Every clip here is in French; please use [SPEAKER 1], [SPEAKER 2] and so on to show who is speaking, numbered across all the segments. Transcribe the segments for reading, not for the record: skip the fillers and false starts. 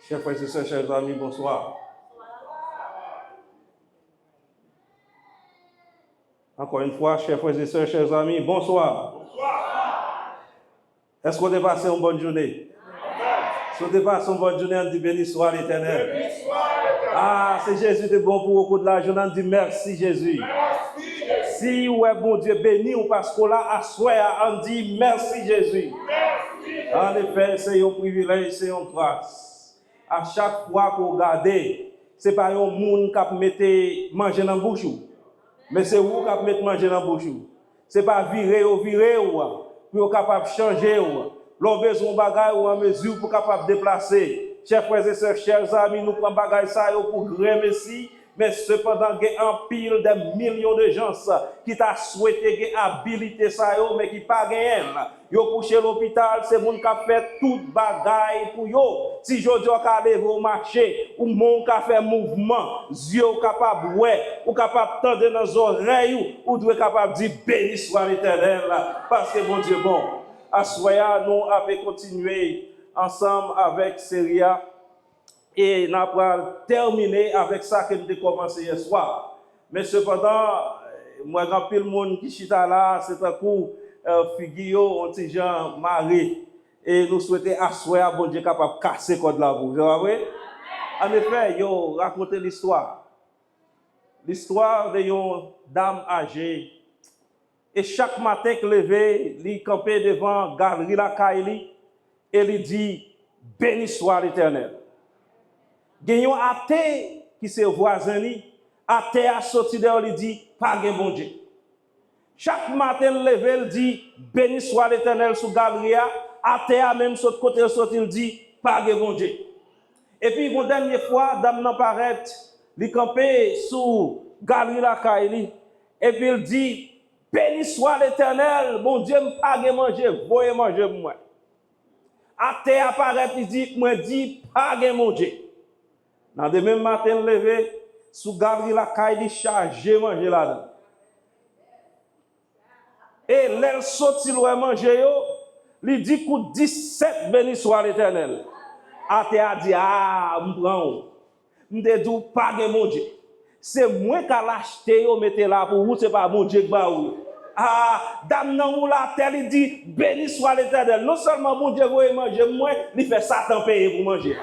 [SPEAKER 1] Chers frères et sœurs, chers amis, bonsoir. Encore une fois, chers frères et sœurs, chers amis, bonsoir. Est-ce qu'on a passé une bonne journée? Si on a passé une bonne journée, on dit béni soit l'Éternel. Ah, c'est Jésus de bon pour beaucoup de la journée, on dit merci Jésus. Si ouais, bon Dieu béni ou parce qu'on l'a assoyé, on dit merci Jésus. En effet, c'est un privilège, c'est une grâce. À chaque fois qu'on regarde, ce n'est pas un monde qui met manger dans la bouche, mais c'est vous qui mettez manger dans la bouche. Ce n'est pas virer pour capable de changer. L'on a besoin de bagages ou en mesure pour capable de déplacer. Chers frères et sœurs, chers amis, nous prenons bagages pour grand Messie. Mais cependant, il y a un pile de millions de gens qui t'a souhaité habiliter ça, mais qui pas gagné. Yo couché l'hôpital, c'est moun qui a fait tout bagaille pour yo. Si je dis aller au marché, ou moun qui a fait mouvement, yeux capable ouais, ou capable tendre dans les oreilles, ou doit capable dire béni soit l'Éternel, parce que mon Dieu bon. À soya, nous avons continué ensemble avec Seria. Et nous allons terminer avec ça que nous avons commencé hier soir. Mais cependant, moi, quand tout le monde qui chita là, c'est un coup, figure, on dit Jean Marie. Et nous souhaitons asseoir, bon Dieu, capable de casser le code là. Vous voyez? En effet, yo raconté l'histoire. L'histoire d'une dame âgée. Et chaque matin qu'il levait, il campait devant galerie la Kaili et il dit béni soit l'Éternel. Gagnons athée qui se voisin, athée a sorti dehors, il dit pas de bon Dieu. Chaque matin, il lève, il dit béni soit l'Éternel sous galerie, athée a même sur côté sorti, il dit pas de bon Dieu. Et puis, une dernière fois, dame n'en paraît, il campait sous galerie la Kaili, et puis il dit béni soit l'Éternel, bon Dieu, pas de manger, voyez manger moi. Athée apparaît, il dit, moi dis pas de manger. Dans le même matin, levé, sous galerie la caille, chargé manger là-dedans. Et l'air sorti loin manger, il dit que 17 béni soit l'Éternel. Athée a dit, ah, m'prend, m'dedou pas de manger. C'est moi qui l'acheté, mettez là pour vous, c'est pas manger que ba ou. Ah, dame nan ou la terre, il dit, béni soit l'Éternel. Non seulement mon Dieu vous manger, moi, il fait Satan payer pour manger.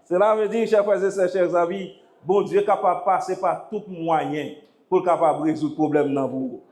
[SPEAKER 1] Cela veut dire, chers frères et sœurs, chers amis, bon Dieu est capable de passer par tout moyen pour capable de résoudre le problème dans vous.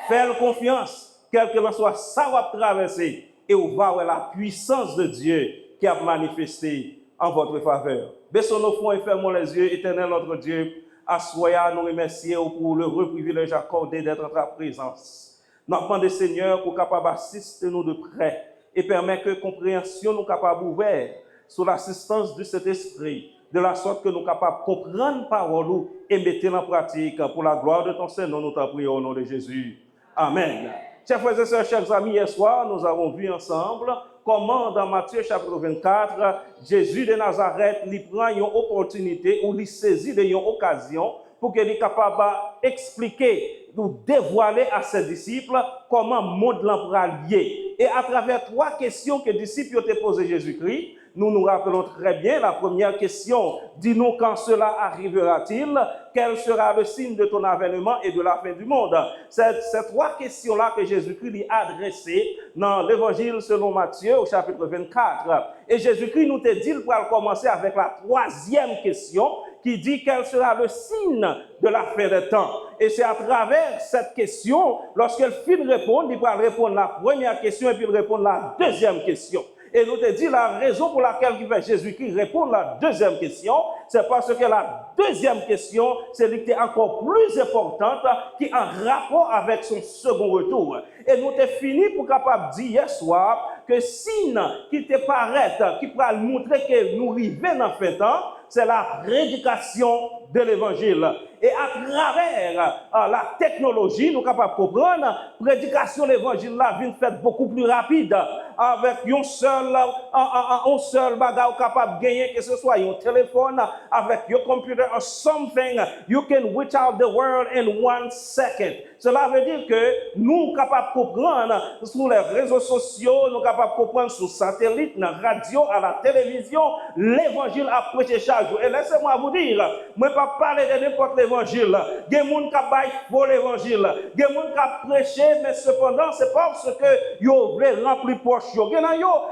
[SPEAKER 1] Faites confiance, quel que soit ça va traverser, et vous va voir la puissance de Dieu qui a manifesté en votre faveur. Baissons nos fronts et fermons les yeux, éternel notre Dieu, assoyons nous remercier pour le privilège accordé d'être en ta présence. Nous demandons, Seigneur, pour capable d'assister nous de près et permettre que compréhension nous capable ouverte sous l'assistance de cet esprit, de la sorte que nous sommes capables de comprendre parole et mettre en pratique pour la gloire de ton Seigneur. Nous t'en prions au nom de Jésus. Amen. Chers frères et sœurs, chers amis, hier soir, nous avons vu ensemble comment dans Matthieu chapitre 24, Jésus de Nazareth lui prend une opportunité ou lui saisit une occasion pour qu'il soit capable d'expliquer, de dévoiler à ses disciples comment le monde l'emprunt lié. Et à travers 3 questions que les disciples ont posées Jésus-Christ, nous nous rappelons très bien la première question. Dis-nous quand cela arrivera-t-il? Quel sera le signe de ton avènement et de la fin du monde? C'est ces 3 questions-là que Jésus-Christ lui a adressées dans l'évangile selon Matthieu au chapitre 24. Et Jésus-Christ nous dit pour commencer avec la 3e question qui dit quel sera le signe de la fin des temps. Et c'est à travers cette question, lorsqu'il finit de répondre, il va répondre à la première question et puis répondre à la 2e question. Et nous te dit la raison pour laquelle Jésus-Christ répond à la 2e question, c'est parce que la 2e question, c'est qui est encore plus importante, qui est en rapport avec son second retour. Et nous te fini pour capable dire hier soir que signe qui te paraît, qui pourra montrer que nous arrivons dans fin temps, c'est la prédication de l'évangile. Et à travers la technologie, nous sommes capables de comprendre, la prédication de l'évangile là vient faire beaucoup plus rapide. avec un seul bagage capable de gagner, que ce soit un téléphone, avec your computer or something, you can reach out the world in 1 second. Cela veut dire que nous sommes capables de comprendre sur les réseaux sociaux, nous sommes capables de comprendre sur satellite, dans la radio, à la télévision, l'évangile a prêché chaque jour. Et laissez-moi vous dire, je ne vais pas parler de n'importe l'évangile. Il y a des gens qui ont pour l'évangile. Il y a des gens qui ont prêché, mais cependant, c'est parce que ils veulent remplir poche.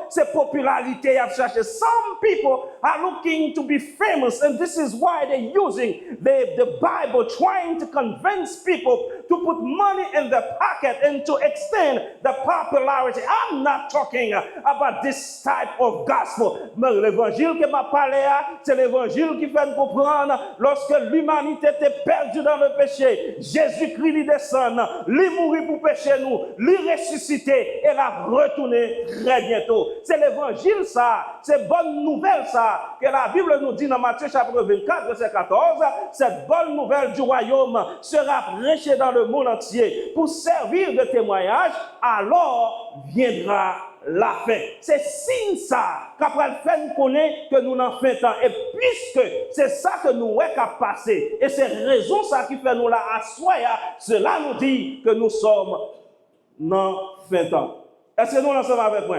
[SPEAKER 1] C'est popularité à chercher. Some people are looking to be famous, and this is why they're using the Bible, trying to convince people to put money in their pocket and to extend the popularity. I'm not talking about this type of gospel. Mais l'évangile que m'a parlé, c'est l'évangile qui fait nous comprendre lorsque l'humanité était perdue dans le péché. Jésus-Christ lui descend, lui mourit pour pécher nous, lui ressuscité et l'a retourné très bientôt. C'est l'évangile ça, c'est bonne nouvelle ça, que la Bible nous dit dans Matthieu chapitre 24, verset 14, cette bonne nouvelle du royaume sera prêchée dans le monde entier pour servir de témoignage, alors viendra la fin. C'est signe ça qu'après le fait nous connaît que nous n'en faisons temps. Et puisque c'est ça que nous avons passé, et c'est raison ça qui fait nous là à soi, cela nous dit que nous sommes dans fin temps. Est-ce que nous ensemble avec moi?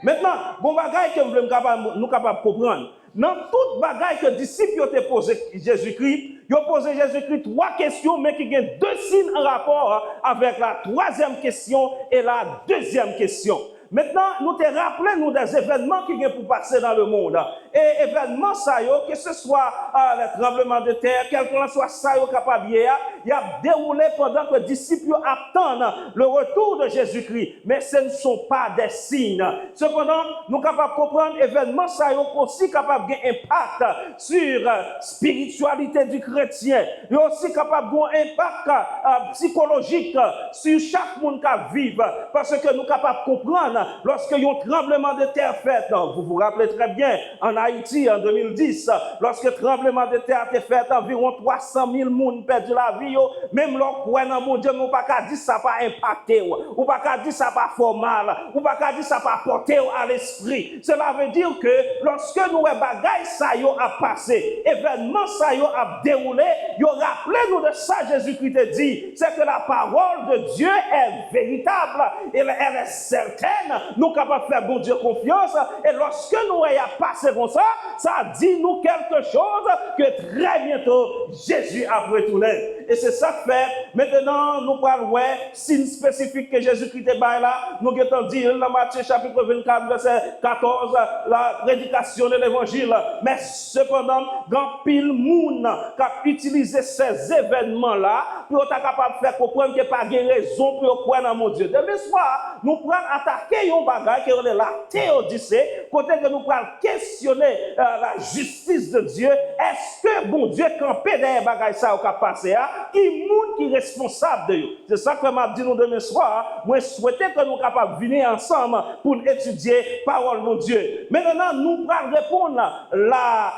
[SPEAKER 1] Maintenant, bon bagage que nous sommes capables de comprendre. Dans toute bagaille que les disciples ont posé Jésus-Christ, ils ont posé Jésus-Christ 3 questions, mais qui ont 2 signes en rapport avec la 3e question et la 2e question. Maintenant, nous te rappelons des événements qui viennent pour passer dans le monde. Et événements, ça, que ce soit le tremblement de terre, quel que soit ça, capable, il a déroulé pendant que les disciples attendent le retour de Jésus-Christ. Mais ce ne sont pas des signes. Cependant, nous sommes capables de comprendre événements, ça, aussi capables d'impact sur la spiritualité du chrétien. Ils sont aussi capables d'un impact psychologique sur chaque monde qui vit. Parce que nous sommes capables de comprendre lorsqu'il y a un tremblement de terre fait, vous vous rappelez très bien, en Haïti en 2010, lorsque le tremblement de terre a été fait, environ 300 000 personnes perdu la vie, même lorsqu'on dans mon Dieu, nous pas qu'à dire ça pas impacté, ou pas qu'à dire ça pas fait mal, ou pas qu'à dire ça pas porté à l'esprit. Cela veut dire que lorsque nous bagaille ça a passé, événement ça a déroulé, yo rappelez-nous de ça Jésus-Christ te dit, c'est que la parole de Dieu est véritable, elle est certaine. Nous sommes capables de faire bon Dieu confiance. Et lorsque nous ayons passé comme ça, ça dit nous quelque chose que très bientôt Jésus a retourné. Et c'est ça que fait. Maintenant, nous parlons de signe spécifique que Jésus-Christ est là. Nous avons dit dans Matthieu chapitre 24, verset 14, la prédication de l'évangile. Mais cependant, grand pile monde qui a utilisé ces événements-là pour être capable de faire comprendre qu'il n'y a pas de raison pour croire dans mon Dieu. Demain soir, nous prenons attaquer un bagage qui est la théodicée, côté que nous prenons questionner la justice de Dieu. Est-ce que bon Dieu campé derrière bagage ça au cap passé qui monde qui est responsable de eux? C'est ça que m'a dit nous demain soir. Moi souhaiter que nous capables venir ensemble pour étudier parole de Dieu. Maintenant nous allons répondre la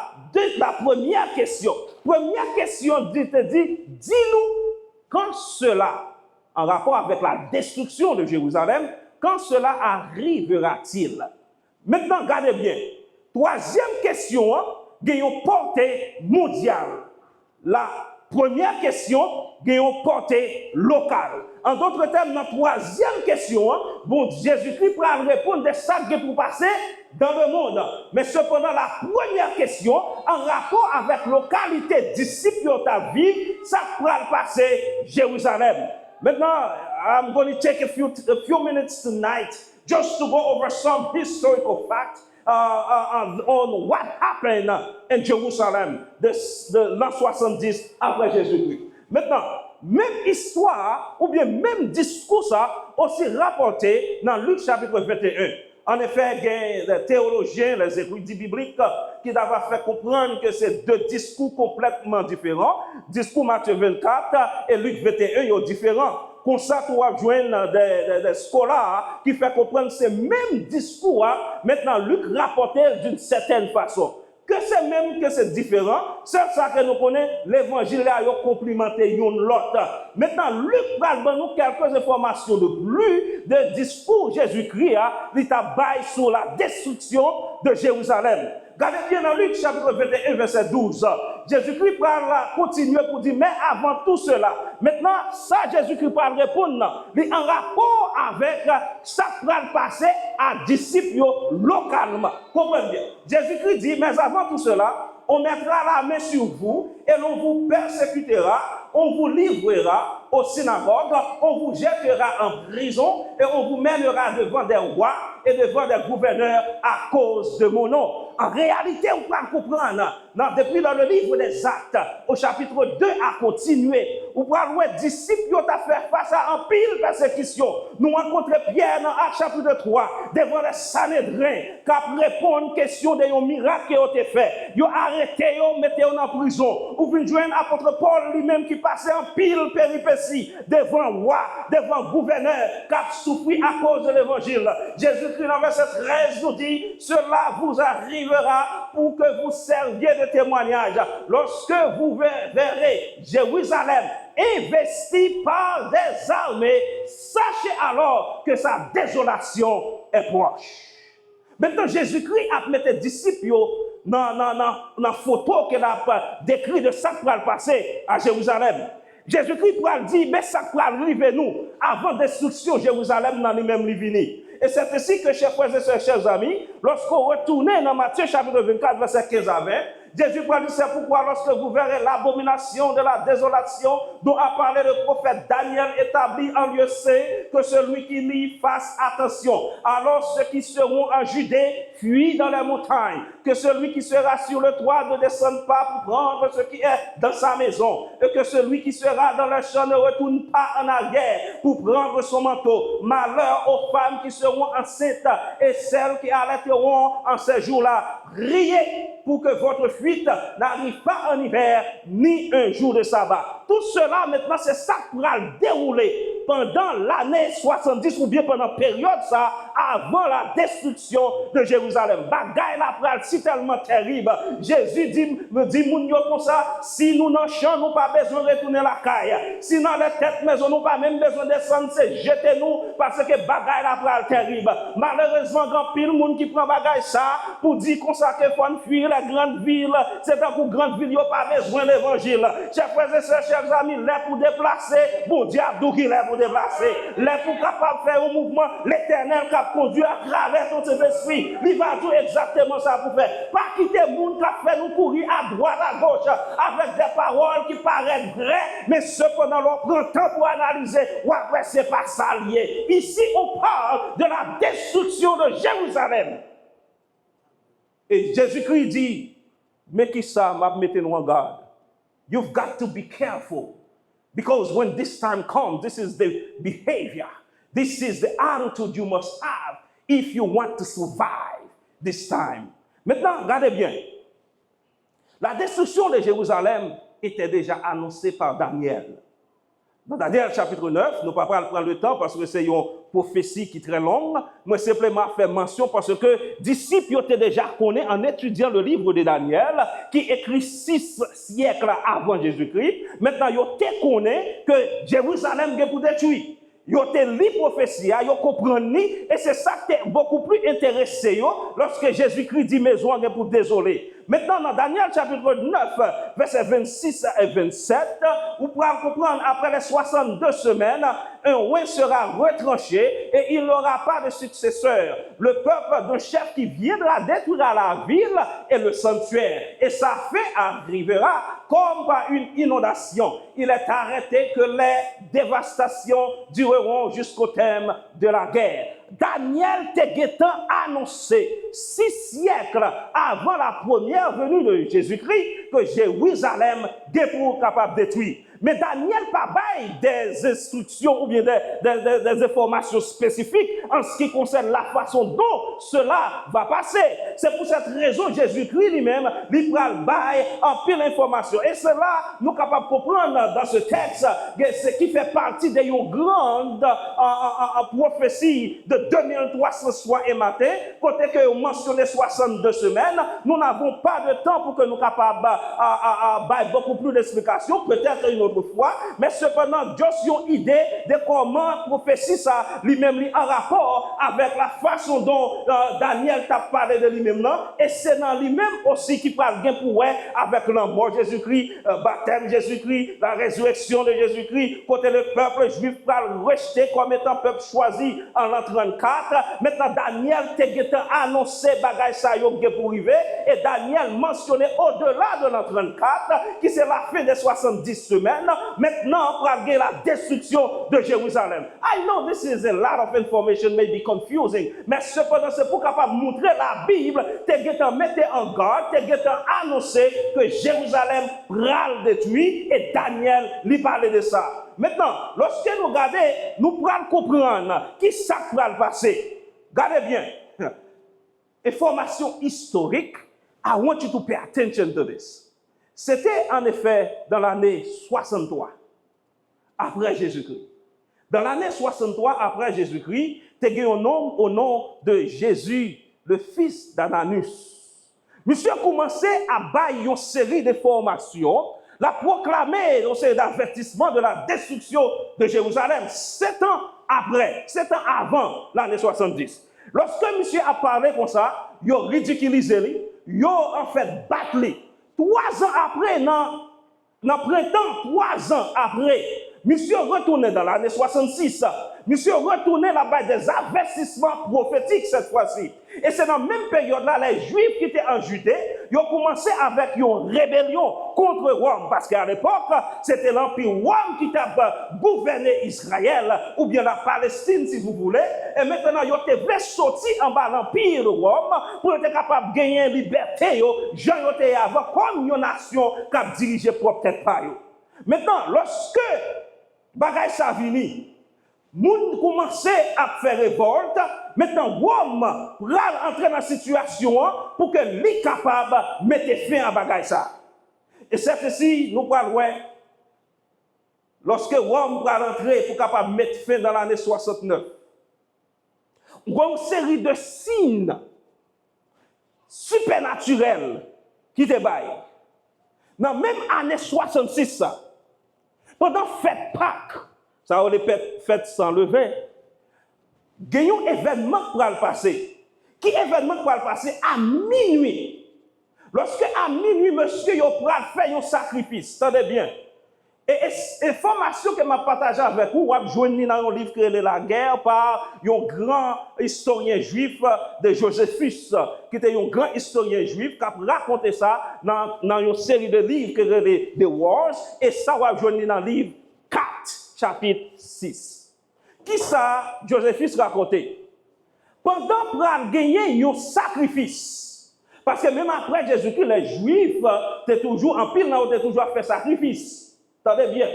[SPEAKER 1] première question. Première question dis-nous quand cela en rapport avec la destruction de Jérusalem, quand cela arrivera-t-il? Maintenant, regardez bien. 3e question, il y a une portée mondiale. La première question, il y a une portée locale. En d'autres termes, dans la 3e question, bon, Jésus-Christ pourra répondre de ça qui pour passer dans le monde. Mais cependant, la première question, en rapport avec la localité disciples de ta vie, ça pourra passer Jérusalem. Maintenant, I'm going to take a few minutes tonight just to go over some historical facts on what happened in Jerusalem de l'an 70 après Jésus-Christ. Maintenant, même histoire ou bien même discours ça aussi rapporté dans Luc chapitre 21. En effet, il y a des théologiens, les érudits bibliques qui doivent faire comprendre que c'est 2 discours complètement différents. Discours Matthieu 24 et Luc 21 sont différents. Comme ça, tu vas joindre des scolaires qui font comprendre ces mêmes discours. Maintenant, Luc rapporté d'une certaine façon. que c'est même que c'est différent, c'est ça que nous connaissons, l'évangile a complimenté l'autre. Maintenant, Luc parle de nous quelques informations de plus de discours Jésus-Christ, il tabaille sur la destruction de Jérusalem. Regardez bien dans Luc chapitre 21, verset 12. Jésus-Christ parle, continue pour dire, mais avant tout cela, maintenant, ça Jésus-Christ parle répondre, il en rapport avec ça qui va passer à disciples localement. Comprenez bien. Jésus-Christ dit, mais avant tout cela, on mettra la main sur vous et l'on vous persécutera, on vous livrera aux synagogues, on vous jettera en prison et on vous mènera devant des rois et devant des gouverneurs à cause de mon nom. En réalité, on peut comprendre, depuis dans le livre des Actes, au chapitre 2 à continuer, on peut voir les disciples qui ont fait face à un pile persécution. Nous rencontrons Pierre dans Actes chapitre 3, devant les Sanhédrins, qui a répondu aux questions de miracles qui ont été faits. Ils ont arrêté, ils ont mis en prison. Ou bien joindre l'apôtre Paul lui-même qui passait en pile péripéties devant roi, devant gouverneur, qui a souffert à cause de l'évangile. Jésus-Christ, dans verset 13, nous dit, cela vous arrivera pour que vous serviez de témoignage. Lorsque vous verrez Jérusalem investi par des armées, sachez alors que sa désolation est proche. Maintenant, Jésus-Christ a mis les disciples dans la photo qu'il a décrit de ça qui va passer à Jérusalem. Jésus-Christ pourra dire, mais ça va arriver nous, avant destruction Jérusalem dans lui-même l'ivini. Et c'est ainsi que, chers frères et sœurs, chers amis, lorsqu'on retourne dans Matthieu chapitre 24, verset 15 à 20, Jésus dit, c'est pourquoi lorsque vous verrez l'abomination de la désolation dont a parlé le prophète Daniel établi en lieu saint, que celui qui lit fasse attention. Alors ceux qui seront en Judée fuient dans les montagnes, que celui qui sera sur le toit ne descende pas pour prendre ce qui est dans sa maison, et que celui qui sera dans le champ ne retourne pas en arrière pour prendre son manteau. Malheur aux femmes qui seront enceintes et celles qui allaiteront en ces jours-là. Riez pour que votre fuite n'arrive pas en hiver, ni un jour de sabbat. Tout cela, maintenant, c'est ça qui va dérouler pendant l'année 70 ou bien pendant la période ça, avant la destruction de Jérusalem. Bagaille la pral si tellement terrible. Jésus dit moun comme ça, si nous n'en champ, nous pas besoin de retourner la caille. Si dans les têtes maison, nous pas même besoin de descendre, c'est jeter nous parce que bagaille la pral terrible. Malheureusement, grand pile monde qui prend bagaille ça pour dire qu'on ça qu'il faut fuir les grandes villes. C'est un pour grande ville, il n'y a pas besoin d'évangile. Chers frères et sœurs, chers amis, les pour déplacer, bon diable qui les pour déplacer. Les pour capable de faire un mouvement, l'éternel qui a conduit à travers tout cet esprit. Il va tout exactement ça pour faire. Pas quitter le monde qui a fait nous courir à droite, à gauche, avec des paroles qui paraissent vraies, mais cependant, on prend le temps pour analyser. Ouais, c'est pas ça lié. Ici, on parle de la destruction de Jérusalem. Et Jésus-Christ dit, mais qui ça m'a mis en garde? You've got to be careful. Because when this time comes, this is the behavior. This is the attitude you must have if you want to survive this time. Maintenant, regardez bien. La destruction de Jérusalem était déjà annoncée par Daniel. Dans Daniel chapitre 9, nous ne pouvons pas prendre le temps parce que c'est une prophétie qui est très longue. Moi, simplement faire mention parce que disciples étaient déjà connus en étudiant le livre de Daniel, qui écrit 6 siècles avant Jésus-Christ. Maintenant, ils étaient connus que Jérusalem est pour détruire. Ils ont lu prophétie, ils ont compris, et c'est ça qui est beaucoup plus intéressé lorsque Jésus-Christ dit maison est pour désoler. Maintenant, dans Daniel chapitre 9, versets 26 et 27, vous pouvez comprendre, après les 62 semaines, un roi sera retranché et il n'aura pas de successeur. Le peuple d'un chef qui viendra détruira la ville et le sanctuaire. Et sa fin arrivera comme par une inondation. Il est arrêté que les dévastations dureront jusqu'au terme de la guerre. Daniel Teguetan annoncé 6 siècles avant la première venue de Jésus-Christ que Jérusalem est pour capable de détruire. Mais Daniel pas bail des instructions ou bien des informations spécifiques en ce qui concerne la façon dont cela va passer. C'est pour cette raison Jésus-Christ lui-même, lui pral bail en pile information. Et cela, nous sommes capables de comprendre dans ce texte, ce qui fait partie d'une grande prophétie de 2300 soirs et matin, côté que vous mentionnez 62 semaines, nous n'avons pas de temps pour que nous soyons capables de beaucoup plus d'explications, peut-être une autre fois, mais cependant, juste une idée de comment prophétie ça lui-même en rapport avec la façon dont Daniel t'a parlé de lui-même là, et c'est dans lui-même aussi qui parle bien pour avec la mort de Jésus-Christ, baptême de Jésus-Christ, la résurrection de Jésus-Christ, côté le peuple juif parle rejeté comme étant peuple choisi en l'an 34. Maintenant, Daniel t'a annoncé bagaille ça yo pour arriver, et Daniel mentionnait au-delà de l'an 34, qui c'est la fin des 70 semaines, maintenant pour avoir la destruction de Jérusalem. I know this is a lot of information, may be confusing, mais cependant c'est pour capable montrer la Bible, t'es mettre en garde, t'es annoncé que Jérusalem pral détruit, et Daniel lui parlait de ça. Maintenant, lorsque nous regardons, nous prenons comprendre qui ça va passer. Regardez bien. Information historique, I want you to pay attention to this. C'était en effet dans l'année 63, après Jésus-Christ. Dans l'année 63, après Jésus-Christ, tu as un homme au nom de Jésus, le fils d'Ananus. Monsieur a commencé à bailler une série de formations, la proclamer une série d'avertissements de la destruction de Jérusalem, 7 ans après, 7 ans avant l'année 70. Lorsque monsieur a parlé comme ça, il a ridiculisé lui, il a en fait battu lui. 3 ans après, dans le printemps, 3 ans après, monsieur retourné dans l'année 66. Monsieur retourné là-bas des investissements prophétiques cette fois-ci. Et c'est dans la même période-là, les Juifs qui étaient en Judée, ils ont commencé avec une rébellion contre Rome. Parce qu'à l'époque, c'était l'Empire Rome qui a gouverné Israël, ou bien la Palestine, si vous voulez. Et maintenant, ils ont sortir en bas de l'Empire de Rome pour être capable de gagner liberté, gens étaient avant, comme une nation qui a dirigé propre tête par eux. Maintenant, lorsque bagay ça vini, moun commençait à faire révolte. Maintenant, Rome va entrer dans la situation pour que lui capable de mettre fin à bagay ça. Et c'est ici, nous parlons, lorsque Rome va rentrer pour capable de mettre fin dans l'année 69, il y a une série de signes supernaturels qui te baillent. Dans la même année 66, pendant fête Pâques, ça on les fête sans lever, il y a un événement qui va le passer. Qui événement qui va le passer à minuit? Lorsque à minuit, monsieur, il va faire un sacrifice. Attendez bien. Et information que je partage avec vous, vous joignez dans un livre qui est La guerre par un grand historien juif de Joséphus, qui était un grand historien juif, qui a raconté ça dans une série de livres qui est The Wars, et ça vous joignez dans le livre 4, chapitre 6. Qui ça, Joséphus raconté? Pendant pour gagner un sacrifice, parce que même après Jésus-Christ, les Juifs, étaient toujours en pile, étaient toujours fait sacrifice. Attendez bien.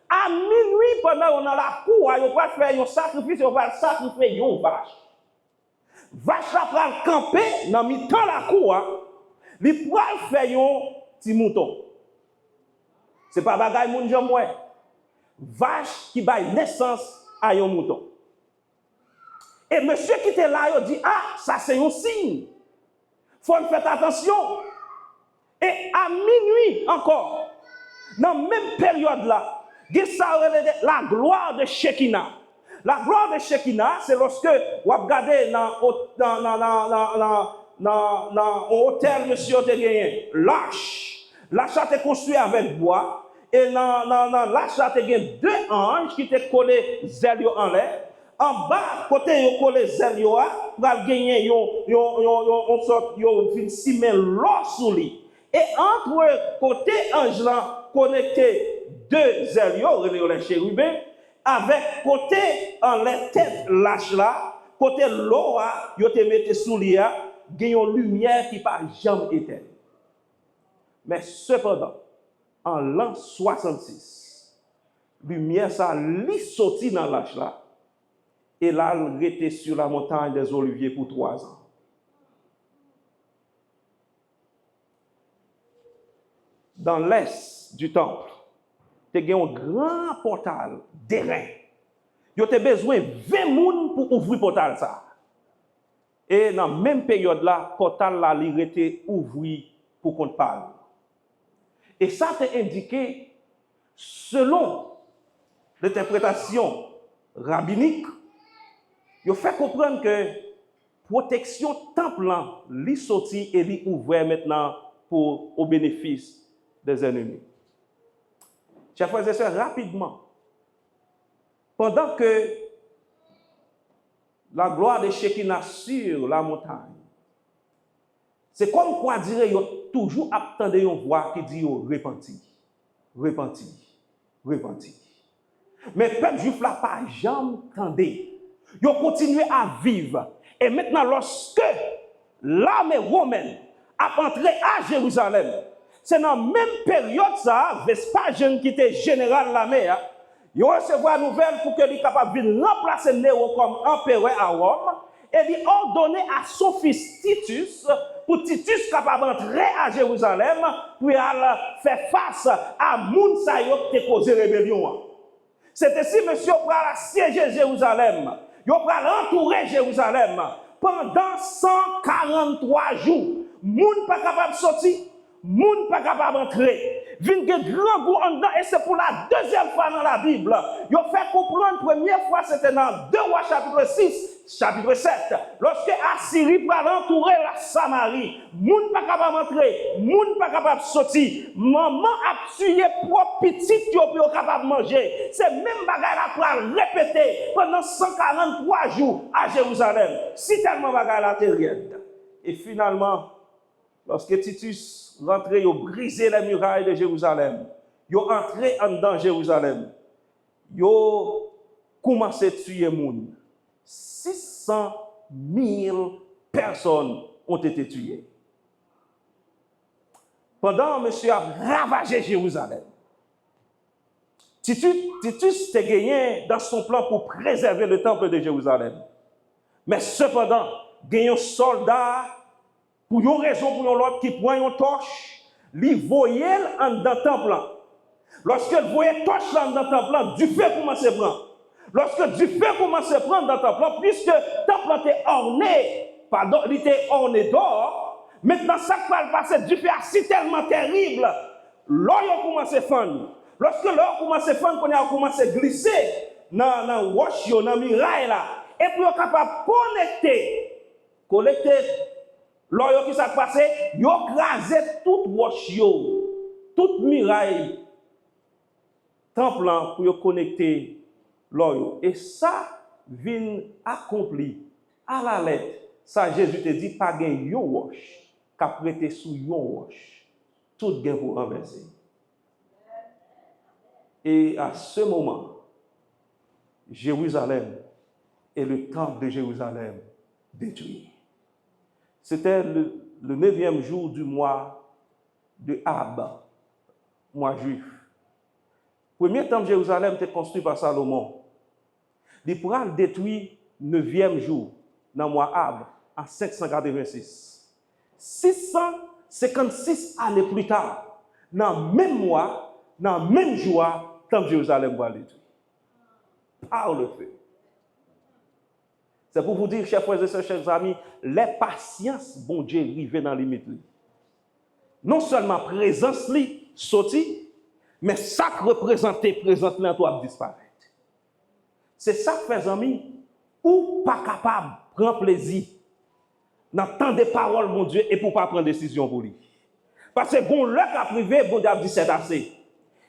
[SPEAKER 1] À minuit, pendant qu'on a la cour, on va faire un sacrifice, on va sacrifier une vache. Vache va camper dans le temps la cour, il va faire un petit mouton. Ce n'est pas bagaille moun jam ouais. Vache qui baille naissance à un mouton. Et monsieur qui était là, il dit, ah, ça c'est un signe. Il faut faire attention. Et à minuit encore, dans la même période-là, la gloire de Shekinah. La gloire de Shekinah, c'est lorsque vous regardez dans l'hôtel, monsieur, vous avez l'arche. L'arche a été construite avec bois. Et dans l'arche, il y a 2 anges qui étaient collés zélio en l'air. En bas, côté yo collé zélio, vous avez gagné une sorte de ciment l'eau sous lui. Et entre côté ange là, connecté 2 zélio, les chérubins, avec côté en la tête lâche là, côté l'eau, yo te mette sous lui, il y a une lumière qui pas jamais éteinte. Mais cependant, en l'an 66, lumière ça li sorti dans l'âge là. Et là, il était sur la montagne des Oliviers pour 3 ans. Dans l'est du temple, il y a un grand portal d'airain. Il y a besoin de 20 personnes pour ouvrir le portal. Ça. Et dans la même période là, le portal là, il était ouvert pour qu'on parle. Et ça t'a indiqué, selon l'interprétation rabbinique, il fait comprendre que protection temple li sorti et li ouvert maintenant au bénéfice des ennemis. Chers frères et sœurs, rapidement, pendant que la gloire de Shekinah sur la montagne, c'est comme quoi dire, il y a toujours attendu une voix qui dit repenti, repenti, repenti. Mais le peuple juif n'a pas jamais entendu. Ils ont continué à vivre. Et maintenant, lorsque l'armée romaine a entré à Jérusalem, c'est dans la même période, ça, Vespasien, qui était général de l'armée, ils ont reçu la nouvelle pour qu'il soit capable de remplacer Néron comme empereur à Rome, et il a ordonné à son fils Titus, pour Titus capable d'entrer à Jérusalem, pour faire face à Mounsaïo qui a causé rébellion. C'est ainsi, monsieur, pour assiéger Jérusalem. Ils ont entourer Jérusalem pendant 143 jours. Moun pas capable de sortir, moun pas capable d'entrer. Vin que grand goût en dedans, et c'est pour la deuxième fois dans la Bible. Ils ont fait comprendre, première fois, c'était dans 2 Rois chapitre 6, chapitre 7. Lorsque Assyrie va entourer la Samarie, moun pas capable d'entrer, moun pas capable de sortir. Maman a tué propre petite pour capable de manger. C'est même bagaille là pour répéter pendant 143 jours à Jérusalem. Si tellement bagaille là terrible. Et finalement, lorsque Titus rentrait, il a brisé les murailles de Jérusalem. Il a entré en dedans Jérusalem. Il a commencé à tuer les gens. 600 000 personnes ont été tuées. Pendant monsieur a ravagé Jérusalem, Titus a gagné dans son plan pour préserver le temple de Jérusalem. Mais cependant, il y a un soldat, pour une raison pour l'autre, qui prend une torche, il voyait en dans le temple. Lorsque il voyait torche dans le temple, du feu commence à prendre. Lorsque du feu commence à prendre dans le temple, puisque le temple était orné, il était orné d'or, maintenant ça qui va passer, du feu si tellement terrible, l'or commence à fondre. Lorsque l'or commence à fondre, on a commencé à glisser dans la roche, dans la muraille là, et puis on est capable de collecter l'or qui s'est passé, il a écrasé toute roche, toute muraille, temple pour connecter l'or. Et ça vient accompli à la lettre. Ça, Jésus te dit, pas gain yon roche, qu'a prêté sous yon roche. Tout gain pour renverser. Et à ce moment, Jérusalem et le temple de Jérusalem détruit. C'était le 9e jour du mois de Ab, mois juif. Le premier temple de Jérusalem était construit par Salomon. Il pourra le détruire le 9e jour, dans le mois Ab, en 586. 656 années plus tard, dans le même mois, dans le même jour, le temple de Jérusalem va le détruire. Par le feu. C'est pour vous dire, chers frères et sœurs, chers amis, les patiences, bon Dieu, arrivent dans les limites. Non seulement présence li sorti, mais ça qui représente présence là doit disparaître. C'est ça que fait amis, ou pas capable de prendre plaisir d'entendre des paroles, mon Dieu, et pour pas prendre décision pour lui. Parce que bon, l'heure qu'a privé, bon Dieu dit c'est assez.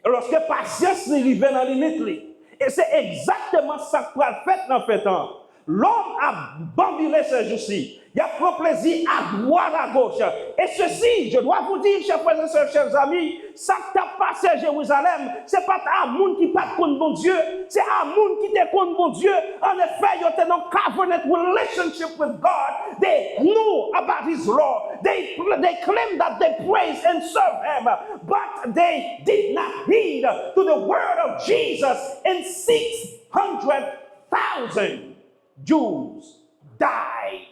[SPEAKER 1] Et lorsque patience arrive dans les limites, et c'est exactement ça qu'on a fait dans le temps. L'homme a bambilé ce jour-ci. Il a pris plaisir à droite, à gauche. Et ceci, je dois vous dire, chers frères et sœurs, chers amis, ça qui t'a passé à Jérusalem, ce n'est pas un monde qui pas contre bon Dieu, c'est un monde qui te contre bon Dieu. En effet, you have no covenant relationship with God. They know about His law. They claim that they praise and serve him, but they did not heed to the word of Jesus, and 600,000 Jews died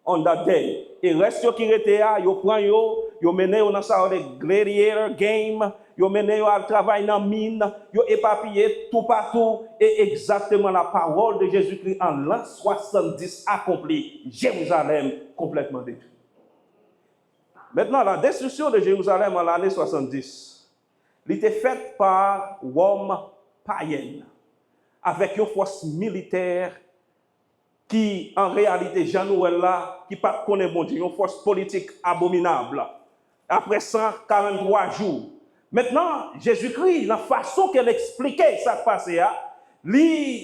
[SPEAKER 1] on that day. Et reste yo qui rete a, yo prend yo mene yo dans ça de gladiator game, yo mene yo al travail dans mine, yo éparpillé tout partout, et exactement la parole de Jésus-Christ en l'an 70 accomplie, Jérusalem complètement détruite. Maintenant, la destruction de Jérusalem en l'année 70, elle était faite par Rome païenne, avec une force militaire qui, en réalité, Jean-Noël là, qui pas connaît bon Dieu, une force politique abominable. Après 143 jours. Maintenant, Jésus-Christ, la façon qu'elle expliquait ça passé,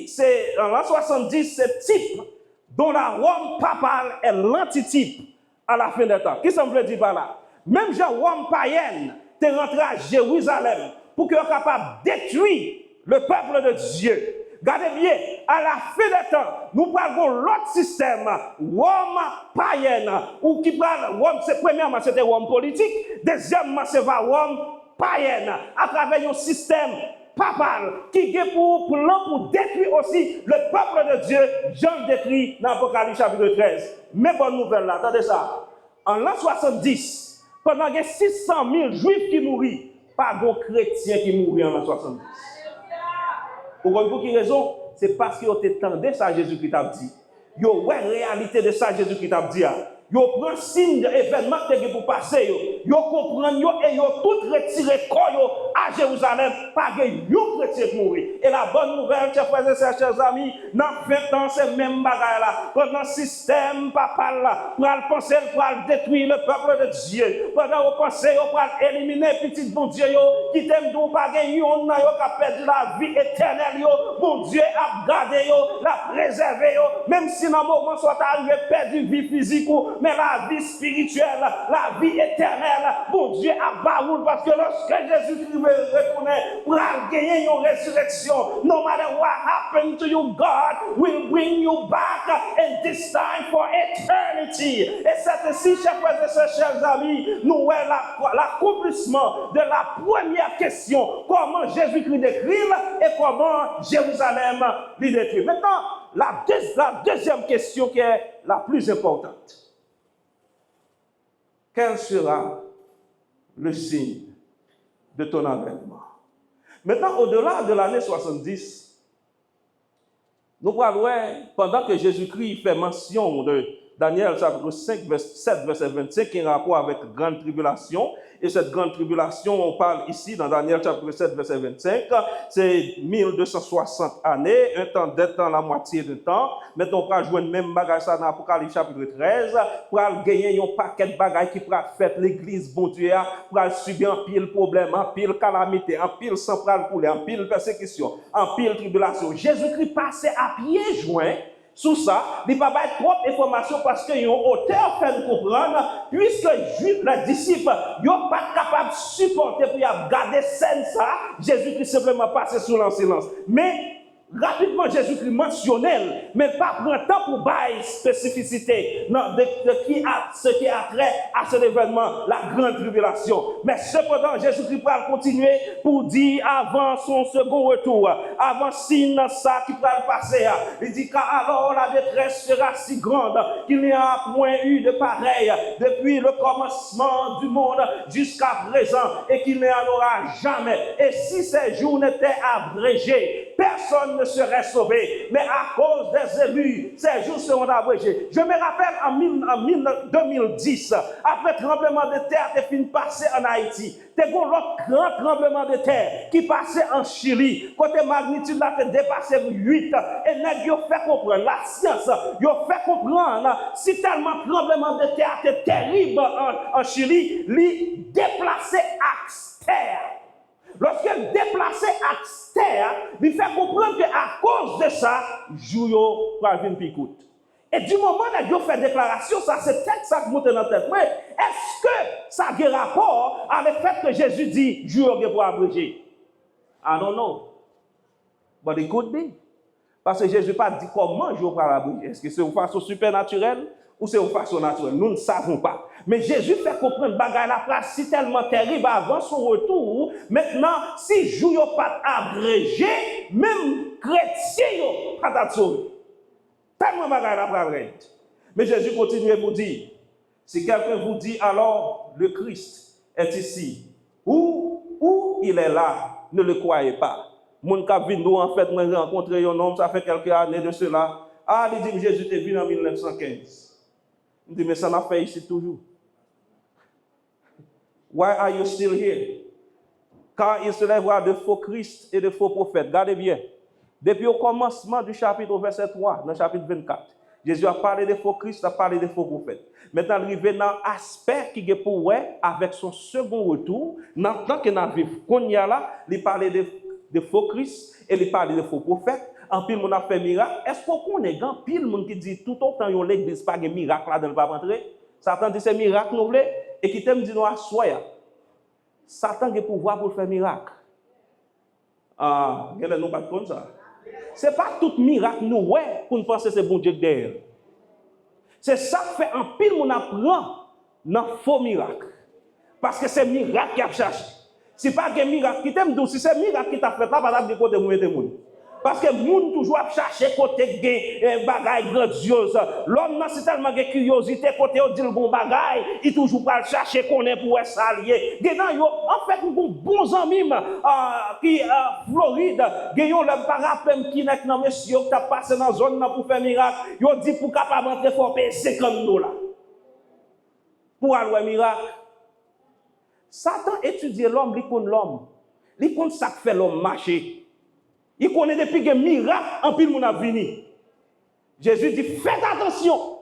[SPEAKER 1] c'est en l'an 70, ce type dont la Rome papale est l'antitype à la fin des temps. Qui ça me veut dire par là? Même Jean Rome païenne, t'es rentré à Jérusalem pour qu'il soit capable de détruire le peuple de Dieu. Regardez bien, à la fin des temps, nous parlons l'autre système, Rome païenne, ou qui parle, Rome, c'est premièrement, c'était Rome politique, deuxièmement, c'est Rome païenne, à travers un système papal qui est pour détruire aussi le peuple de Dieu. Jean décrit dans l'Apocalypse chapitre 13. Mais bonne nouvelle là, attendez ça. En l'an 70, pendant que 600 000 juifs qui mourent, pas de chrétiens qui mourent en l'an 70. Pour quelle raison? C'est parce qu'ils ont entendu ça Jésus-Christ a dit. Ils ont une réalité de ça Jésus-Christ a dit. Ils prennent signe d'événement pour passer. Ils comprennent et ils ont tout retiré corps à Jérusalem. Pas de chrétien qui mourir. Et la bonne nouvelle, chers frères et chers amis, dans 20 ans, c'est même bagaille là. Pendant le système papal là, pour penser pour détruire le peuple de Dieu. Pendant vous pensez pour éliminer petit bon Dieu qui t'aime d'où pas gagner, on a perdu la vie éternelle. Bon Dieu a gardé, l'a préservé. Même si dans le moment soit arrivé perdu vie physique, mais la vie spirituelle, la vie éternelle, bon Dieu a baroul parce que lorsque Jésus-Christ retourner pour gagner une résurrection, no matter what happened to you, God will bring you back, and this time for eternity. Et c'est ainsi, chers frères et chers amis, nous voyons l'accomplissement de la première question, comment Jésus-Christ décrit et comment Jérusalem lui détruit. Maintenant, la deuxième question qui est la plus importante. Quel sera le signe de ton avènement? Maintenant, au-delà de l'année 70, nous parlons, pendant que Jésus-Christ fait mention de Daniel chapitre 5, verset 7, verset 25, qui est en rapport avec la grande tribulation. Et cette grande tribulation, on parle ici dans Daniel chapitre 7, verset 25, c'est 1260 années, un temps d'être dans la moitié du temps. Maintenant, on va jouer le même bagage dans l'Apocalypse chapitre 13, pour gagner un paquet de bagages qui pourra faire l'église, bon Dieu, pour subir un pile problème, un pile calamité, un pile sang couler, un pile persécution, un pile tribulation. Jésus-Christ passait à pieds joints. Sous ça, il n'y a pas trop d'informations parce qu'il y a un auteur fait nous comprendre, puisque les disciples ne sont pas capables de supporter pour garder scène ça, Jésus-Christ simplement passé sous le silence. Mais rapidement, Jésus-Christ mentionnel, mais pas prendre temps pour bailler spécificité de ce qui a trait à cet événement, la grande tribulation. Mais cependant, Jésus-Christ va continuer pour dire avant son second retour, avant signe ça qui va passer. Il dit car alors la détresse sera si grande qu'il n'y a point eu de pareil depuis le commencement du monde jusqu'à présent et qu'il n'y en aura jamais. Et si ces jours n'étaient abrégés, personne ne serait sauvé, mais à cause des élus, ces jours seront abrégés. Je me rappelle en 2010, après le tremblement de terre qui est fini passer en Haïti, c'est l'autre grand tremblement de terre qui passait en Chili, côté magnitude là qui dépassé 8, et nous ont fait comprendre, la science, ils ont fait comprendre, si tellement tremblement de terre était terrible en Chili, il déplaçait axe terre. Lorsqu'elle déplaçait axe terre, il fait comprendre qu'à cause de ça, Jouyo va venir picoute. Et du moment où il fait déclaration, ça c'est peut-être ça qui monte dans la tête. Mais est-ce que ça a un rapport avec le fait que Jésus dit Jouyo pour abréger? I don't know. But it could be. Parce que Jésus n'a pas dit comment Jouyo pour abréger. Est-ce que c'est une façon supernaturelle ou c'est une façon naturelle. Nous ne savons pas. Mais Jésus fait comprendre bagaille la place si tellement terrible avant son retour. Maintenant, si jour yo pas abrégé, même chrétien yo pas sauvé. Tellement bagaille la place. Mais Jésus continue pour dire, si quelqu'un vous dit alors le Christ est ici, ou il est là, ne le croyez pas. Mon cap vindo en fait, moi j'ai rencontré un homme, ça fait quelques années de cela. Ah, il dit que Jésus est venu en 1915. Il dit, mais ça m'a fait ici toujours. Why are you still here? Car il se lèvera de faux Christ et de faux prophètes. Regardez bien. Depuis au commencement du chapitre au verset 3, dans le chapitre 24, Jésus a parlé des faux Christ, a parlé des faux prophètes. Maintenant, il arrive dans l'aspect qui est pour avec son second retour. Maintenant qu'il a vu qu'on y a là, il parlait de faux Christ et il parlait de faux prophètes. En pile, on a fait miracle. Est-ce qu'on connaît grand pile monde qui dit tout autant yon l'église pas de miracle là dans le pas rentrer? Satan dit c'est miracle nous voulons et qui t'aime dit nous à soya. Satan a pouvoir pour faire miracle. Ah, regardez nous pas comme ça. C'est pas tout miracle nous ouais pour nous penser c'est bon Dieu derrière. C'est ça que fait en pile mon apprend dans faux miracle. Parce que c'est miracle qui a cherché. Si pas un miracle qui t'aime donc si c'est miracle qui t'a fait là pas de côté moi et monde. Parce que moun toujours a chercher côté gain bagaille grandiose. L'homme n'a tellement de curiosité côté au dit le bon bagaille, il toujours pas chercher connaît pour être allié. En fait nous bons amis qui Floride, gagnons le parapluie qui n'est dans monsieur qui t'a passé dans zone pour faire miracle. Yo dit pour capable rentrer faut payer $50 pour aller miracle. Satan étudie l'homme, il connaît l'homme. Il connaît ça que fait l'homme marcher. Il connaît depuis que miracle en pile mon a venu. Jésus dit faites attention.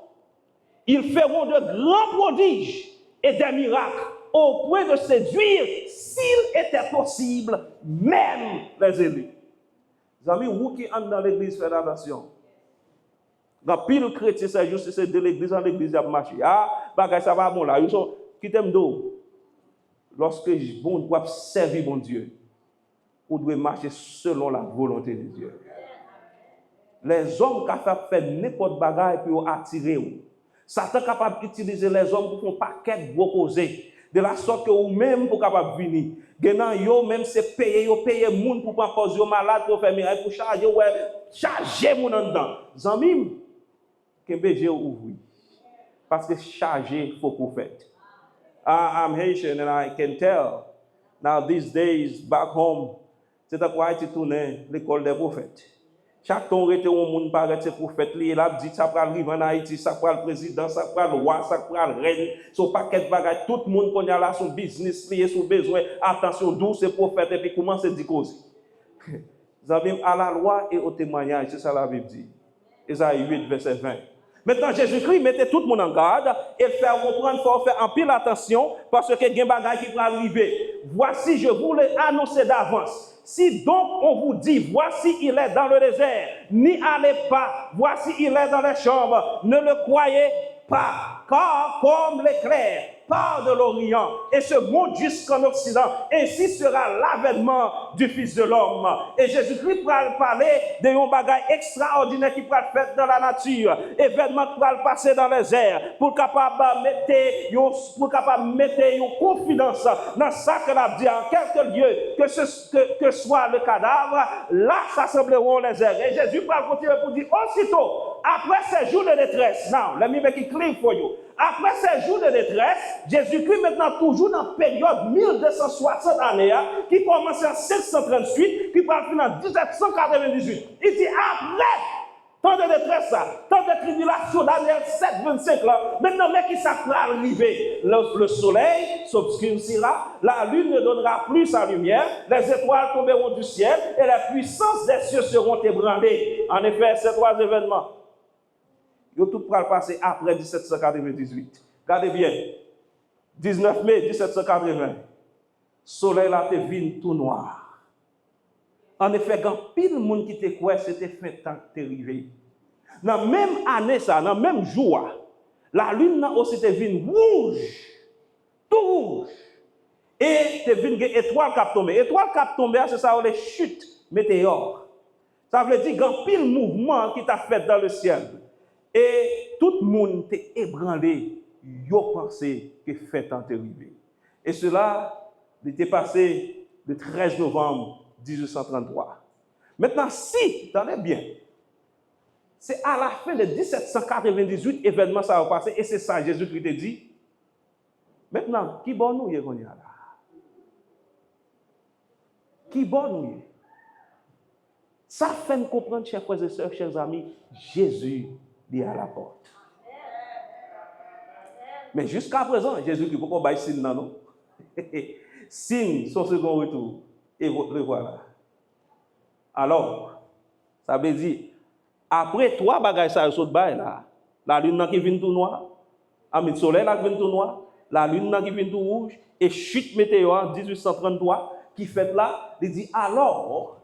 [SPEAKER 1] Ils feront de grands prodiges et des miracles au point de séduire, s'il était possible, même les élus. Les amis, vous qui entrez dans l'église, faites attention. Dans pile chrétien, c'est juste de l'église en l'église, il y a marché. Ah, bagay ça va bon là. Ils sont qui t'aiment d'eau. Lorsque bon doit servir mon Dieu. Vous devez marcher selon la volonté de Dieu. Les hommes capables de faire n'importe bagaille pour attirer vous. Satan est capable d'utiliser les hommes pour faire un paquet de gros causés. De la sorte que vous-même pour capable de venir. Maintenant, vous même c'est payer les gens pour pas cause malade pour faire miracle, pour charger mon dedans. Zamim, que béger ouvrir. Parce que charger faut prophète. I'm Haitian and I can tell. Now these days back home, c'est à quoi tu tournes l'école des prophètes. Chaque temps était un monde paraît ces prophètes li a dit ça va arriver en Haïti, ça va le président, ça va le roi, ça va le reine, son paquet de bagages, tout le monde connaît là son business lié son besoin, attention d'où ces prophètes et puis comment c'est dit cause. Vous avez à la loi et au témoignage, c'est ça la Bible dit. Ésaïe 8 verset 20. Maintenant, Jésus-Christ mettait tout le monde en garde et fait comprendre, il faut faire en pile attention parce que il y a des bagages qui vont arriver. Voici, je vous l'ai annoncé d'avance. Si donc on vous dit, voici il est dans le désert, n'y allez pas, voici il est dans les chambres, ne le croyez pas, car comme l'éclair part de l'Orient et se monte jusqu'en Occident, ainsi sera l'avènement du Fils de l'homme. Et Jésus-Christ va parler d'un bagage extraordinaire qui va être fait dans la nature, événement qui va passer dans les airs, pour capable mettre une confidence dans ça que l'a dit en quelques lieux, que soit le cadavre, là s'assembleront les airs. Et Jésus va continuer pour dire aussitôt, après ces jours de détresse, now, let me make it clear for you. Après ces jours de détresse, Jésus-Christ maintenant toujours dans la période 1260 années, qui commence en 738, qui va finir en 1798. Il dit après tant de détresse, tant de tribulation, Daniel 7, 25 là, maintenant, mais qui ça va arriver? Le soleil s'obscurcira, la lune ne donnera plus sa lumière, les étoiles tomberont du ciel et les puissances des cieux seront ébranlées. En effet, ces trois événements, ils tout pour le passer après 1798. Regardez bien. 19 mai 1780. Soleil là te vin tout noir. En effet, quand pile monde qui te croit, c'était fin temps que te arrivé. Dans la même année ça, dans le même jour, la lune là aussi te vin rouge. Tout rouge. Et te vin étoile qui tombe. Étoile qui tombe, c'est ça les chutes météores. Ça veut dire quand pile mouvement qui t'a fait dans le ciel. Et tout le monde était ébranlé, ils ont pensé que fête en arrivé. Et cela était passé le 13 novembre 1833. Maintenant, si, tenez bien, c'est à la fin de 1798, événement ça va passer, et c'est ça, Jésus-Christ a dit. Maintenant, qui bon nous y est qu'on y a là? Qui bon nous y est? Ça fait nous comprendre, chers frères et sœurs, chers amis, Jésus est à la porte. Mais jusqu'à présent, Jésus-Christ, pourquoi il y a signe non? Signe son second retour, et le voilà. Alors, ça veut dire, après trois bagages ça saute bail là, la lune qui vient tout noir, le soleil qui vient tout noir, la lune qui vient tout rouge et chute météore 1833 qui fait là, il dit alors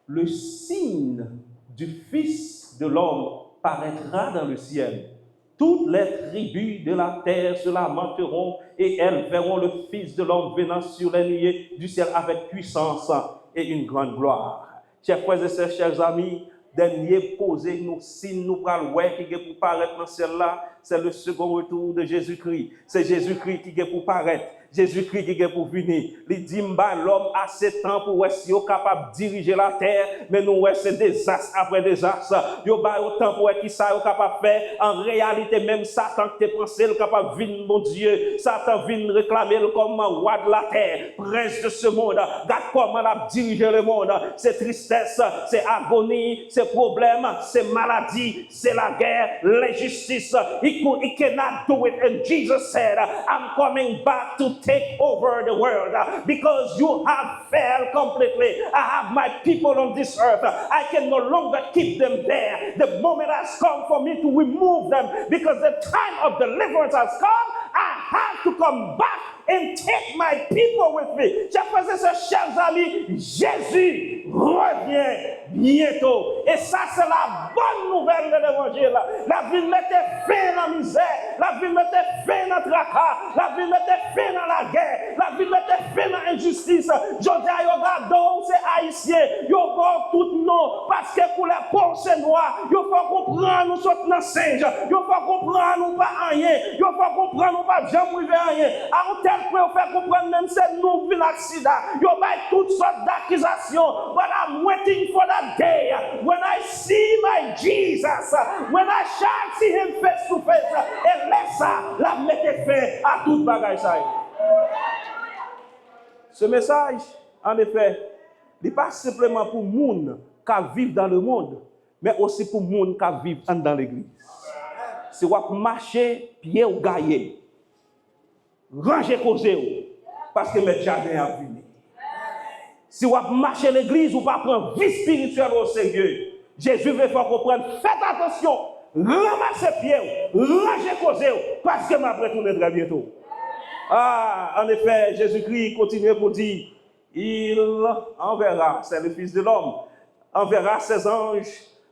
[SPEAKER 1] le signe du Fils de l'homme paraîtra dans le ciel. Toutes les tribus de la terre se lamenteront et elles verront le Fils de l'homme venant sur les nuées du ciel avec puissance et une grande gloire. Chers frères et sœurs, chers amis, dernier posé, nous signes, nous prenons ouais qui est pour paraître dans celle-là, c'est le second retour de Jésus-Christ. C'est Jésus-Christ qui est pour paraître. Jésus-Christ qui est pour venir. Il dit, l'homme a 7 ans pour être capable de diriger la terre, mais nous, c'est désastre après désastre. Il y a autant pour être qui ça capable de faire. En réalité, même Satan qui te pensé, il capable de venir, mon Dieu. Satan vient réclamer comme roi de la terre, prince de ce monde. Regarde comment il a dirigé le monde. C'est tristesse, c'est agonie, c'est problème, c'est maladie, c'est la guerre, l'injustice. He cannot do it. And Jesus said, I'm coming back to take over the world because you have failed completely. I have my people on this earth. I can no longer keep them there. The moment has come for me to remove them because the time of deliverance has come. I have to come back and take my people with me. Chers frères et sœurs, chers amis, Jésus revient bientôt. Et ça, c'est la bonne nouvelle de l'évangile. La vie mettait fin dans la misère. La vie mettait fin dans le tracas. La vie mettait fin dans la guerre. La vie mettait fin dans l'injustice. Je dis à Yogadon, c'est haïtien. Yo bon tout non. Parce que pour les pauvres, c'est noir. Yo faut comprendre, nous sommes dans singe. Yo faut comprendre, nous pas rien. Yo faut comprendre, nous pas jamais rien. À un tel point, faire comprendre même c'est nous qui l'accident. Yo bail toutes sortes d'accusations. But I'm waiting for that day when I see my Jesus, when I shall see him face to face. Et laisse ça, la mettre fin à toute bagaille ça. Ce message, en effet, n'est pas simplement pour les gens qui vivent dans le monde, mais aussi pour les gens qui vivent dans l'église. C'est pour marcher, pied ou gailler. Ranger causé parce que mes jardins a venu. Si vous marchez l'église, vous ne pas prendre vie spirituelle au sérieux. Jésus veut faire comprendre, faites attention, ramassez pieds, rangez causé parce que m'a retourner très bientôt. Ah, en effet, Jésus-Christ continue pour dire, il enverra, c'est le Fils de l'homme, enverra ses anges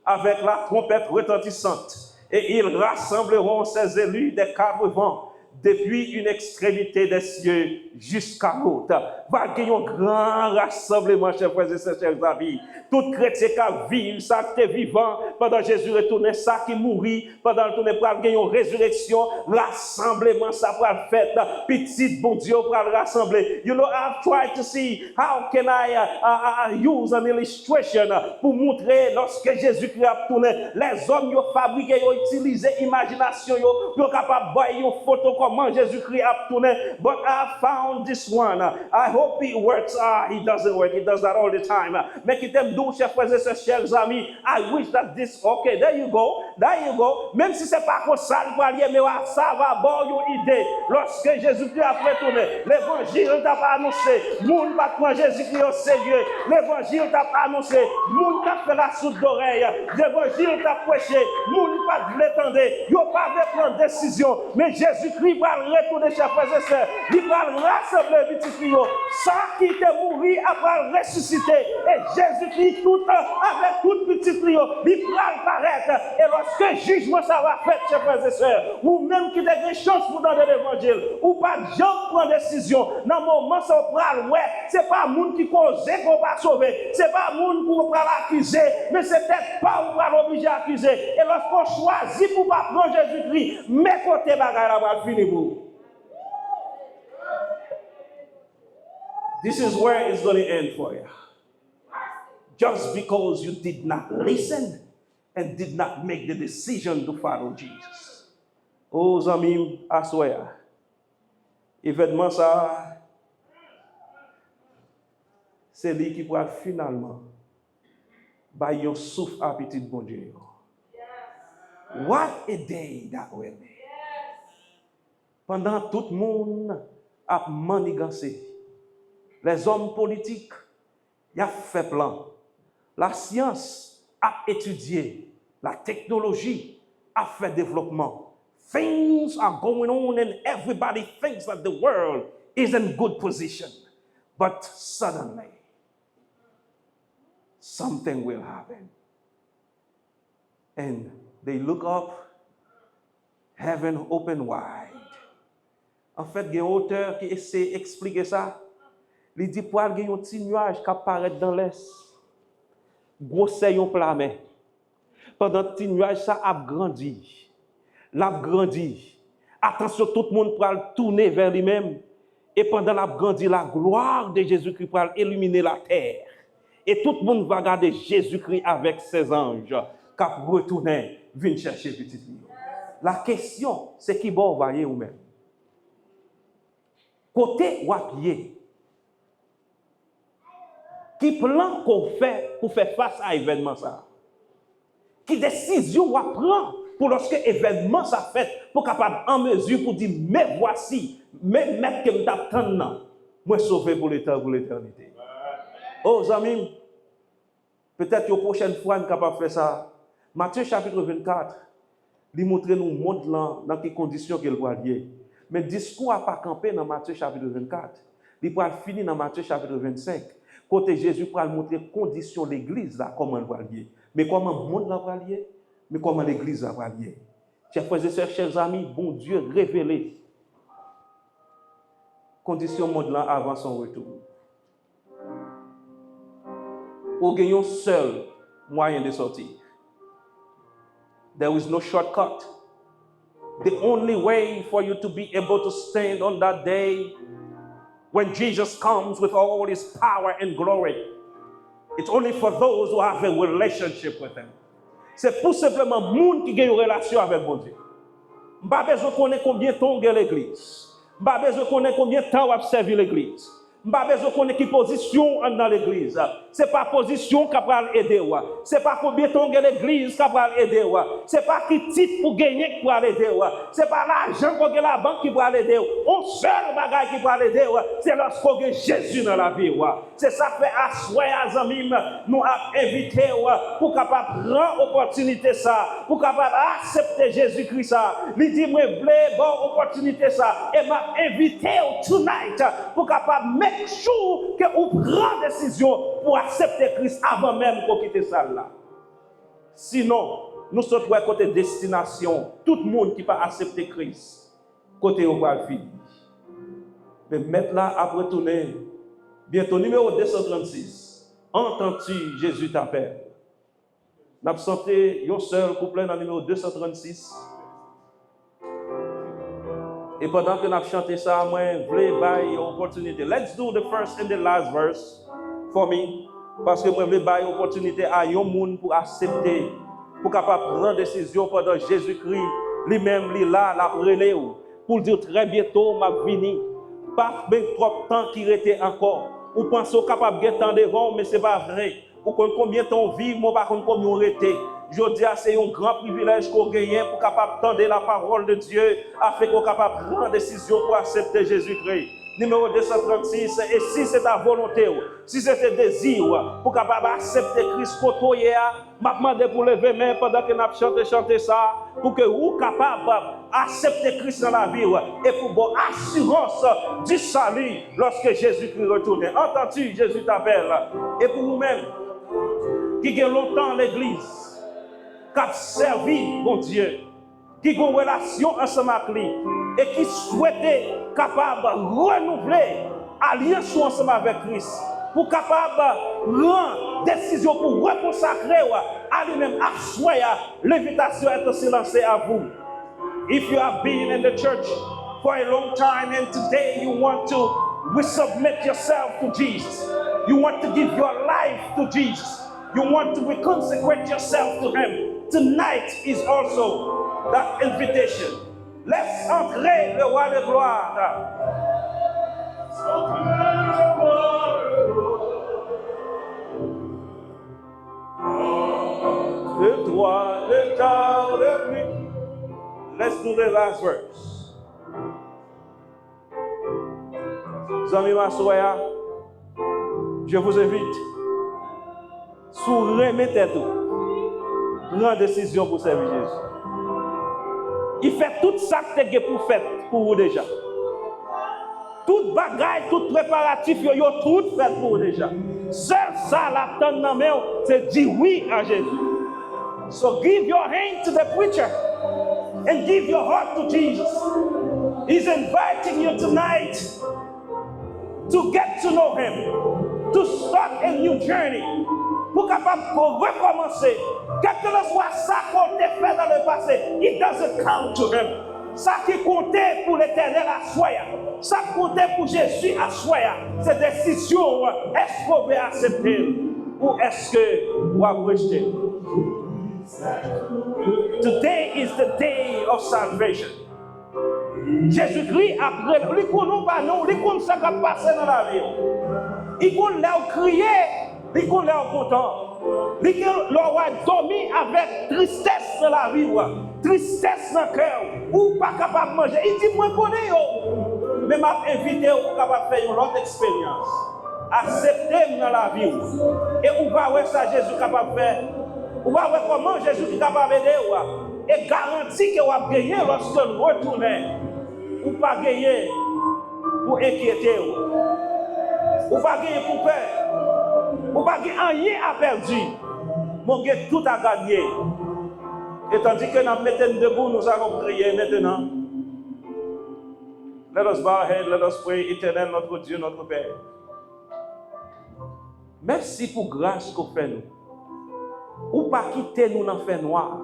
[SPEAKER 1] avec la trompette retentissante et ils rassembleront ses élus des quatre vents. Depuis une extrémité des cieux jusqu'à l'autre. Va gagner un grand rassemblement, chers frères et sœurs, chers amis. Tout chrétien qui vit, ça qui est vivant, pendant Jésus retourne, ça qui mourit, pendant le tourne, pour gagner une résurrection, rassemblement, ça pour le faire. Petit bon Dieu pour le rassembler. You know, I've tried to see how can I use an illustration pour montrer lorsque Jésus-Christ a tourné, les hommes qui ont fabriqué, ils ont utilisé l'imagination, ils sont capables de voir une photo comment Jésus-Christ a tourné. But I found this one. I hope it works. It doesn't work. It does that all the time. Make it them do, chers frères et sœurs, chers amis. I wish that this. Okay, there you go. There you go. Même si c'est pas comme ça, mais ça va avoir une idée. Lorsque Jésus-Christ a retourné, l'évangile t'a pas annoncé. Moun pas prendre Jésus-Christ au sérieux. L'évangile t'a pas annoncé. Moun t'a fait la soute d'oreille. L'évangile t'a prêché. Moun pas de l'étendre. Yo pas de prendre décision. Mais Jésus-Christ va retourner, chers frères et sœurs. Il va rassembler les petits filles ça qui était mort après ressuscité. Et Jésus-Christ, tout avec toute petite trio, il va paraître. Et lorsque jugement ça va faire, chers frères et sœurs, ou même qui a des chances pour donner l'évangile, ou pas de gens prendre décision, dans le moment ça va ouais, c'est pas le monde qui cause qu'on va sauver, c'est pas le monde qu'on va l'accuser, mais c'est peut-être pas on va l'obliger à accuser. Et lorsqu'on choisit pour pas prendre Jésus-Christ, mais côté bagaille là va finir pour. This is where it's going to end for you. Just because you did not listen and did not make the decision to follow Jesus. Oh, amis, I swear, événement ça, c'est lui qui pourra finalement bailler un souffle à petit bon Dieu. What a day that will be. Pendant tout le monde a manigancé, les hommes politiques y a fait plan. La science a étudié, la technologie a fait développement. Things are going on and everybody thinks that the world is in good position. But suddenly, something will happen. And they look up, heaven open wide. En fait, il y a un auteur qui essaie d'expliquer ça. Il dit pour qu'il y ait un petit nuage qui apparaît dans l'est. Gros c'est un plamet. Pendant que le petit nuage ça a grandi. L'a grandi. Attention, tout le monde pour tourner vers lui-même. Et pendant l'a grandi, la gloire de Jésus-Christ pour illuminer la terre. Et tout le monde va regarder Jésus-Christ avec ses anges qui retournent, viennent chercher petit fille. La question, c'est qui va envoyer ou même. Côté ou à pied. Qui plan qu'on fait pour faire face à l'événement ça? Qui décision on prend pour lorsque l'événement ça fait pour capable en mesure pour dire mais voici, mais mettre que m'attend moi sauvé pour l'éternité. Oh amis, peut-être la prochaine fois nous capable faire ça. Matthieu chapitre 24, il montre nous monde là dans quelles conditions qu'il doit lier. Mais le discours n'a pas campé dans Matthieu chapitre 24. Il va finir dans Matthieu chapitre 25. Côté Jésus pour montrer les conditions de l'église là, comment elle va lier. Mais comment le monde va lier, mais comment l'église va lier. Chers frères et sœurs, chers amis, bon Dieu révélé. Conditions monde là avant son retour. Ou gagnons seul moyen de sortir. There is no shortcut. The only way for you to be able to stand on that day when Jesus comes with all his power and glory, it's only for those who have a relationship with him. C'est tout simplement le monde qui a une relation avec bon Dieu. Je n'ai pas besoin de connaître combien de temps l'église. Je n'ai pas besoin de connaître combien de temps on a servi l'église. Je n'ai pas besoin de connaître quelle position dans l'église. Ce n'est pas la position qui va aider. Ce n'est pas combien de temps l'église qui va aider. Ce n'est pas qui titre pour gagner qui va aider. Ce n'est pas l'argent qu'on a la banque qui va aider. On seul bagage qui va aider. C'est lorsqu'on a Jésus dans la vie. C'est ça fait asseoir les amis. Nous avons invité pour capable prendre opportunité ça. Pour capable accepter Jésus-Christ ça. Il dit moi voulais bonne opportunité ça. Et m'a invité tonight pour capable mettre sure que vous prenez décision pour accepter Christ avant même qu'on quitte ça là. Sinon, nous sommes à côté destination. Tout le monde qui va accepter Christ, côté on va finir. Mais maintenant, après tourner, bientôt numéro 236. Entends-tu Jésus t'appelle? Nous avons chanté un seul couplet dans le numéro 236. Et pendant que nous avons chanté ça, moi, je voulais une opportunité. Let's do the first and the last verse for me. Parce que moi, je voulais une opportunité à un monde pour accepter, pour capable prendre une décision pendant Jésus-Christ, lui-même, lui là, la relais, pour dire très bientôt, m'a venu. Pas bien trop de temps qui restait encore. Ou pensez capable de temps devant, mais ce n'est pas vrai. Ou combien de temps vivre, moi, par contre, combien on restait. je dis c'est un grand privilège qu'on gagne pour capable tendre la parole de Dieu afin qu'on capable prendre décision pour accepter Jésus-Christ. Numéro 236, et si c'est ta volonté, si c'est tes désirs, pour capable accepter Christ pour m'a demandé pour lever main pendant que nous chanté ça, pour que vous capable accepter Christ dans la vie et pour bonne assurance du salut lorsque Jésus-Christ retourne. Entends-tu, Jésus t'appelle. Et pour vous-même, qui ont longtemps l'église, qui a servi mon Dieu, qui ont une relation ensemble avec lui, et qui souhaitait capable de renouveler alliance ensemble avec Christ, pour capable de prendre décision pour reconsacrer à lui-même, à soi, l'invitation est aussi lancée à vous. If you have been in the church for a long time and today you want to resubmit yourself to Jesus, you want to give your life to Jesus, you want to reconsecrate yourself to Him, tonight is also that invitation. Laisse entrer le roi de gloire. Le droit, le temps de lui. Let's do the last verse. Amis Massoya, je vous invite, sous remettez tout, prendre décision pour servir Jésus. Il fait tout ça que tu as pour faire pour vous déjà. Toute bagaille, tout préparatif, yo tout fait pour vous déjà. Seul ça, l'attente dans la c'est dire oui à Jésus. So give your hand to the preacher and give your heart to Jesus. He's inviting you tonight to get to know Him, to start a new journey. Pour capable recommencer. Quel que soit ça qu'on a fait dans le passé, it doesn't count to Him. Ça qui comptait pour l'Éternel à soi, ça qui comptait pour Jésus à soi, c'est décision, est-ce qu'on veut accepter ou est-ce que on va rejeter? Today is the day of salvation. Jésus-Christ après, il connaît pas nous, il connaît ça qui a passé dans la vie. Il connaît là crier, il connaît là content. Il a dormi avec tristesse dans la vie, tristesse dans le cœur, ou pas capable de manger. Il dit, moi je connais, mais m'a invité pour capable faire une autre expérience. Acceptez dans la vie. Et on va voir ça Jésus capable de faire. On va voir comment Jésus est capable d'aider. Et garantit que vous va gagner lorsque vous retournez. Ou pas gagner pour inquiéter. Ou pas gagner pour peur. Ou pas gagner rien à perdre. Mon Dieu, tout a gagné. Et tandis que nous mettons debout, nous allons prier maintenant. Let us bow our head, let us pray, éternel notre Dieu, notre Père. Merci pour grâce qu'on fait nous. Ou pas quitter nous dans le fait noir.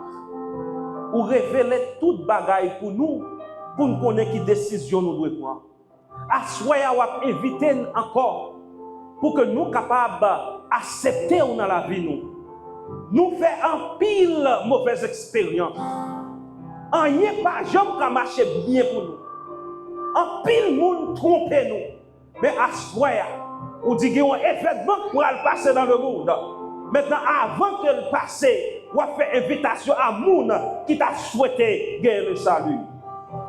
[SPEAKER 1] Ou révéler toute bagaille pour nous connaître quelle décision nous devons prendre. À soi, ou inviter encore pour que nous soyons capables d'accepter dans la vie nous faisons un pile mauvaise expérience. Rien pas jamais marché bien pour nous. Un pile monde trompe nous. Mais à soi, on dit qu'il y a un événement pour aller passer dans le monde. Maintenant, avant que le passé, on fait invitation à monde qui t'a souhaité gagner le salut.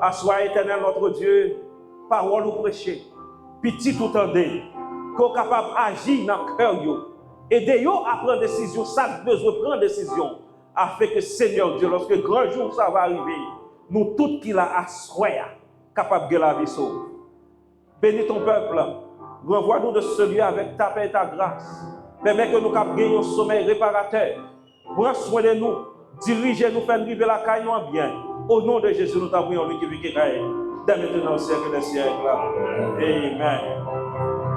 [SPEAKER 1] À soi, éternel notre Dieu, parole ou prêcher, petit tout entendez, qu'on est capable d'agir dans le cœur. Aidez-vous à prendre décision, ça besoin de prendre décision, afin que Seigneur Dieu, lorsque grand jour ça va arriver, nous tous qui l'a assoyé, capables de la vie sauve. Bénis ton peuple, renvoie-nous de ce lieu avec ta paix et ta grâce. Permets que nous gagnions un sommeil réparateur. Prends soin de nous, dirigez-nous, faites arriver la caille en bien. Au nom de Jésus, nous t'avons lui qui vit qui règne, dès maintenant au siècle des siècles. Amen.